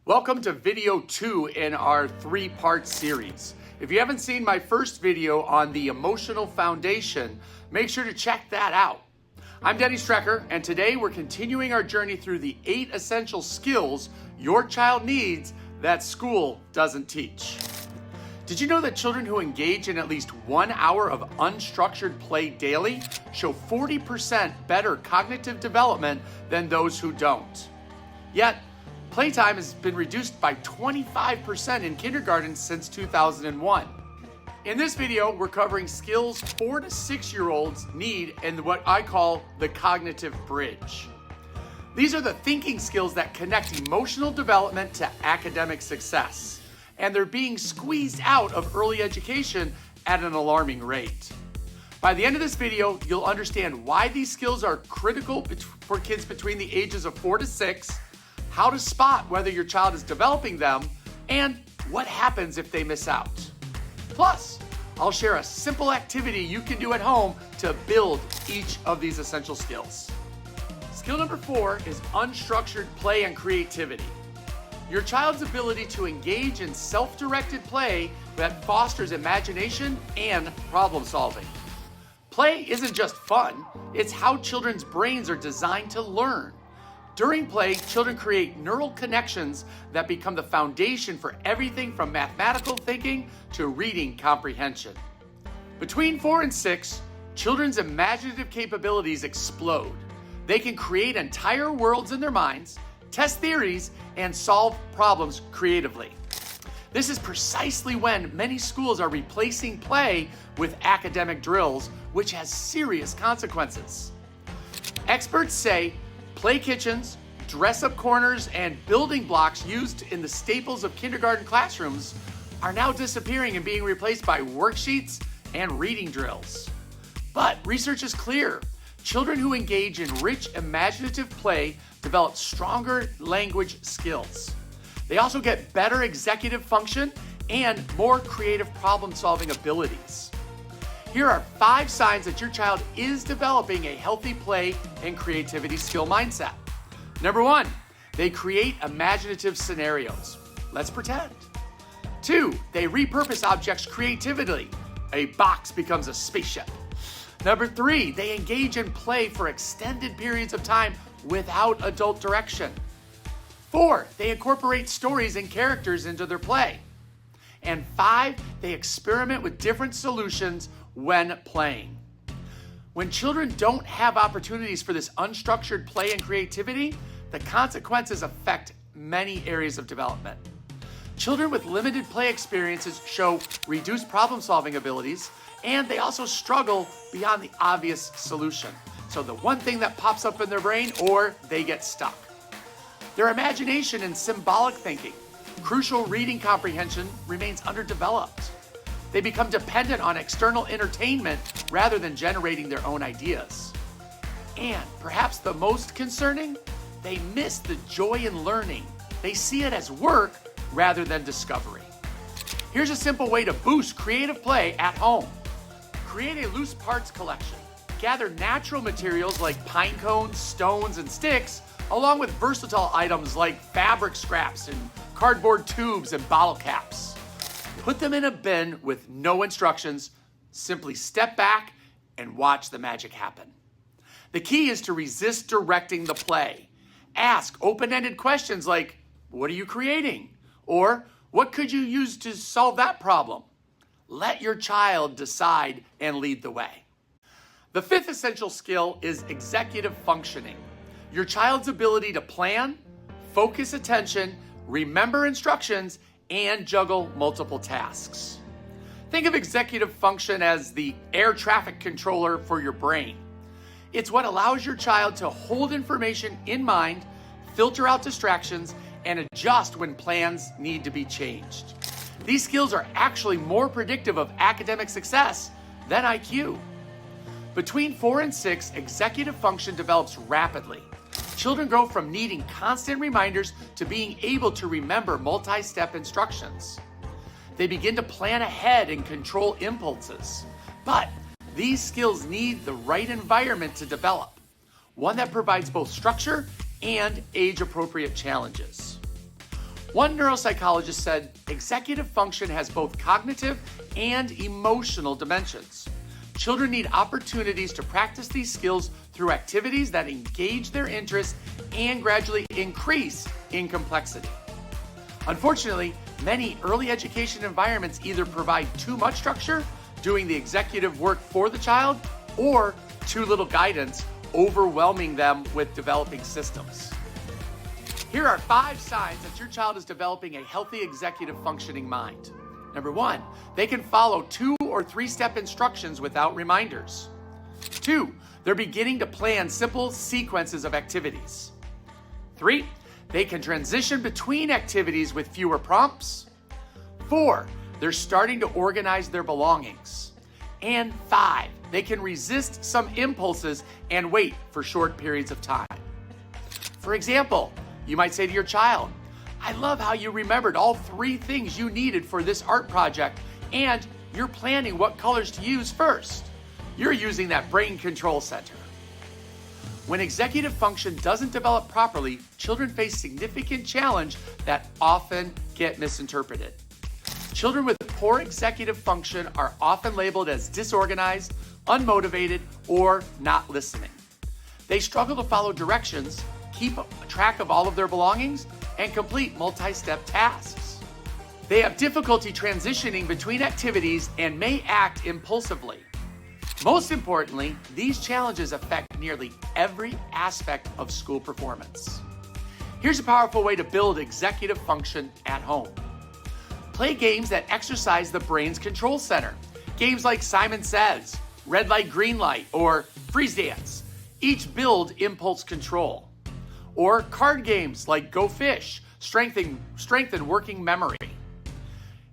Welcome to video 2 in our 3-part series. If you haven't seen my first video on the emotional foundation, make sure to check that out. I'm Denny Strecker, and today we're continuing our journey through the 8 essential skills your child needs that school doesn't teach. Did you know that children who engage in at least 1 hour of unstructured play daily show 40% better cognitive development than those who don't? Yet, playtime has been reduced by 25% in kindergarten since 2001. In this video, we're covering skills 4 to 6-year-olds need in what I call the cognitive bridge. These are the thinking skills that connect emotional development to academic success, and they're being squeezed out of early education at an alarming rate. By the end of this video, you'll understand why these skills are critical for kids between the ages of 4 to 6, how to spot whether your child is developing them, and what happens if they miss out. Plus, I'll share a simple activity you can do at home to build each of these essential skills. Skill number 4 is unstructured play and creativity. Your child's ability to engage in self-directed play that fosters imagination and problem solving. Play isn't just fun, it's how children's brains are designed to learn. During play, children create neural connections that become the foundation for everything from mathematical thinking to reading comprehension. Between 4 and 6, children's imaginative capabilities explode. They can create entire worlds in their minds, test theories, and solve problems creatively. This is precisely when many schools are replacing play with academic drills, which has serious consequences. Experts say play kitchens, dress-up corners, and building blocks used in the staples of kindergarten classrooms are now disappearing and being replaced by worksheets and reading drills. But research is clear. Children who engage in rich, imaginative play develop stronger language skills. They also get better executive function and more creative problem-solving abilities. Here are 5 signs that your child is developing a healthy play and creativity skill mindset. Number 1, they create imaginative scenarios. Let's pretend. 2, they repurpose objects creatively. A box becomes a spaceship. Number 3, they engage in play for extended periods of time without adult direction. 4, they incorporate stories and characters into their play. And 5, they experiment with different solutions when playing. When children don't have opportunities for this unstructured play and creativity, the consequences affect many areas of development. Children with limited play experiences show reduced problem-solving abilities, and they also struggle beyond the obvious solution. So the one thing that pops up in their brain, or they get stuck. Their imagination and symbolic thinking, crucial reading comprehension, remains underdeveloped. They become dependent on external entertainment rather than generating their own ideas. And perhaps the most concerning, they miss the joy in learning. They see it as work rather than discovery. Here's a simple way to boost creative play at home. Create a loose parts collection. Gather natural materials like pine cones, stones, and sticks, along with versatile items like fabric scraps and cardboard tubes and bottle caps. Put them in a bin with no instructions. Simply step back and watch the magic happen. The key is to resist directing the play. Ask open-ended questions like, what are you creating? Or, what could you use to solve that problem? Let your child decide and lead the way. The 5th essential skill is executive functioning. Your child's ability to plan, focus attention, remember instructions, and juggle multiple tasks. Think of executive function as the air traffic controller for your brain. It's what allows your child to hold information in mind, filter out distractions, and adjust when plans need to be changed. These skills are actually more predictive of academic success than IQ. Between 4 and 6, executive function develops rapidly. Children grow from needing constant reminders to being able to remember multi-step instructions. They begin to plan ahead and control impulses. But these skills need the right environment to develop, one that provides both structure and age-appropriate challenges. One neuropsychologist said, executive function has both cognitive and emotional dimensions. Children need opportunities to practice these skills through activities that engage their interest and gradually increase in complexity. Unfortunately, many early education environments either provide too much structure, doing the executive work for the child, or too little guidance, overwhelming them with developing systems. Here are 5 signs that your child is developing a healthy executive functioning mind. Number 1, they can follow 2 or 3-step instructions without reminders. 2, they're beginning to plan simple sequences of activities. 3, they can transition between activities with fewer prompts. 4, they're starting to organize their belongings. And 5, they can resist some impulses and wait for short periods of time. For example, you might say to your child, I love how you remembered all 3 things you needed for this art project, and you're planning what colors to use first. You're using that brain control center. When executive function doesn't develop properly, children face significant challenge that often get misinterpreted. Children with poor executive function are often labeled as disorganized, unmotivated, or not listening. They struggle to follow directions, keep track of all of their belongings, and complete multi-step tasks. They have difficulty transitioning between activities and may act impulsively. Most importantly, these challenges affect nearly every aspect of school performance. Here's a powerful way to build executive function at home. Play games that exercise the brain's control center. Games like Simon Says, Red Light, Green Light, or Freeze Dance. Each build impulse control. Or card games like Go Fish, strengthen working memory.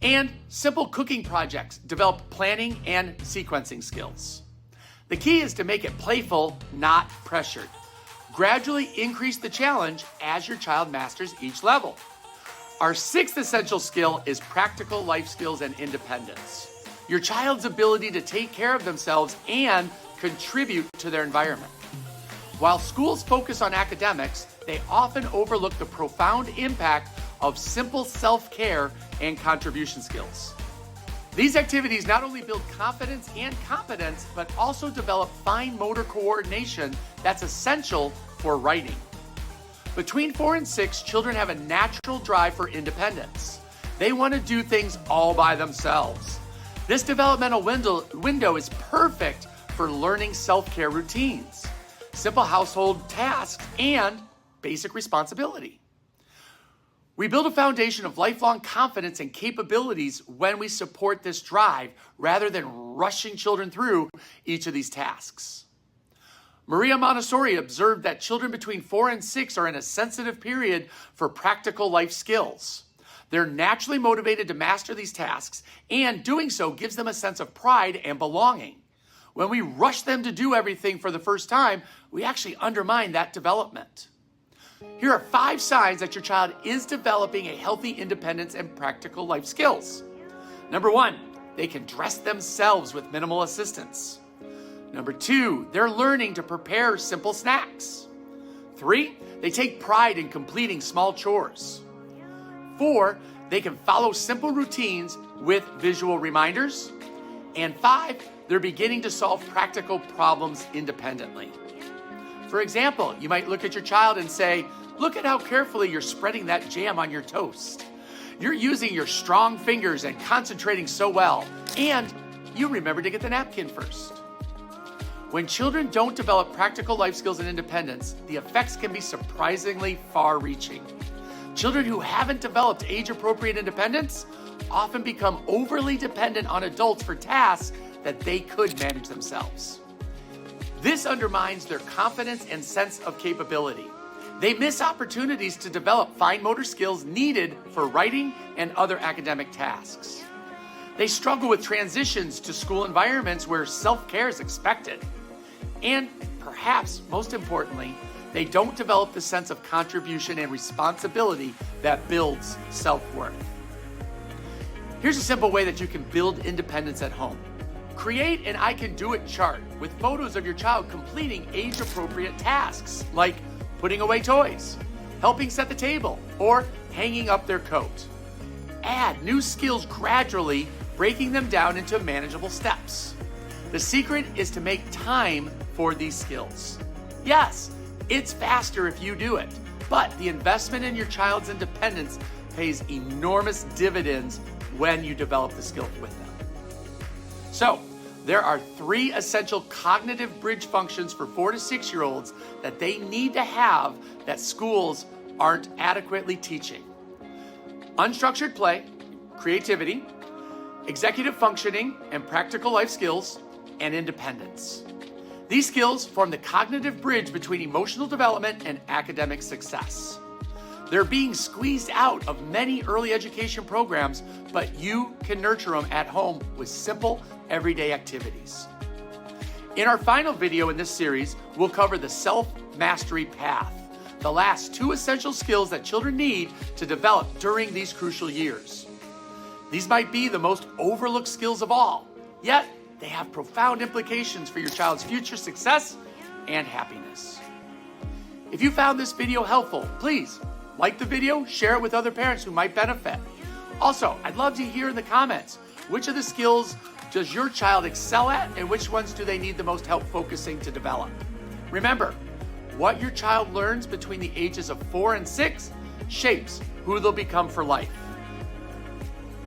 And simple cooking projects develop planning and sequencing skills. The key is to make it playful, not pressured. Gradually increase the challenge as your child masters each level. Our 6th essential skill is practical life skills and independence. Your child's ability to take care of themselves and contribute to their environment. While schools focus on academics, they often overlook the profound impact of simple self-care and contribution skills. These activities not only build confidence and competence, but also develop fine motor coordination that's essential for writing. Between 4 and 6, children have a natural drive for independence. They want to do things all by themselves. This developmental window is perfect for learning self-care routines, simple household tasks, and basic responsibility. We build a foundation of lifelong confidence and capabilities when we support this drive rather than rushing children through each of these tasks. Maria Montessori observed that children between 4 and 6 are in a sensitive period for practical life skills. They're naturally motivated to master these tasks, and doing so gives them a sense of pride and belonging. When we rush them to do everything for the first time, we actually undermine that development. Here are 5 signs that your child is developing a healthy independence and practical life skills. Number 1, they can dress themselves with minimal assistance. Number 2, they're learning to prepare simple snacks. 3, they take pride in completing small chores. 4, they can follow simple routines with visual reminders. And 5, they're beginning to solve practical problems independently. For example, you might look at your child and say, look at how carefully you're spreading that jam on your toast. You're using your strong fingers and concentrating so well, and you remember to get the napkin first. When children don't develop practical life skills and independence, the effects can be surprisingly far-reaching. Children who haven't developed age-appropriate independence often become overly dependent on adults for tasks that they could manage themselves. This undermines their confidence and sense of capability. They miss opportunities to develop fine motor skills needed for writing and other academic tasks. They struggle with transitions to school environments where self-care is expected. And perhaps most importantly, they don't develop the sense of contribution and responsibility that builds self-worth. Here's a simple way that you can build independence at home. Create an I Can Do It chart with photos of your child completing age-appropriate tasks like putting away toys, helping set the table, or hanging up their coat. Add new skills gradually, breaking them down into manageable steps. The secret is to make time for these skills. Yes, it's faster if you do it, but the investment in your child's independence pays enormous dividends when you develop the skills with them. So, there are 3 essential cognitive bridge functions for 4 to 6-year-olds that they need to have that schools aren't adequately teaching. Unstructured play, creativity, executive functioning and practical life skills, and independence. These skills form the cognitive bridge between emotional development and academic success. They're being squeezed out of many early education programs, but you can nurture them at home with simple, everyday activities. In our final video in this series, we'll cover the self-mastery path, the last 2 essential skills that children need to develop during these crucial years. These might be the most overlooked skills of all, yet they have profound implications for your child's future success and happiness. If you found this video helpful, please like the video, share it with other parents who might benefit. Also, I'd love to hear in the comments, which of the skills does your child excel at and which ones do they need the most help focusing to develop? Remember, what your child learns between the ages of 4 and 6 shapes who they'll become for life.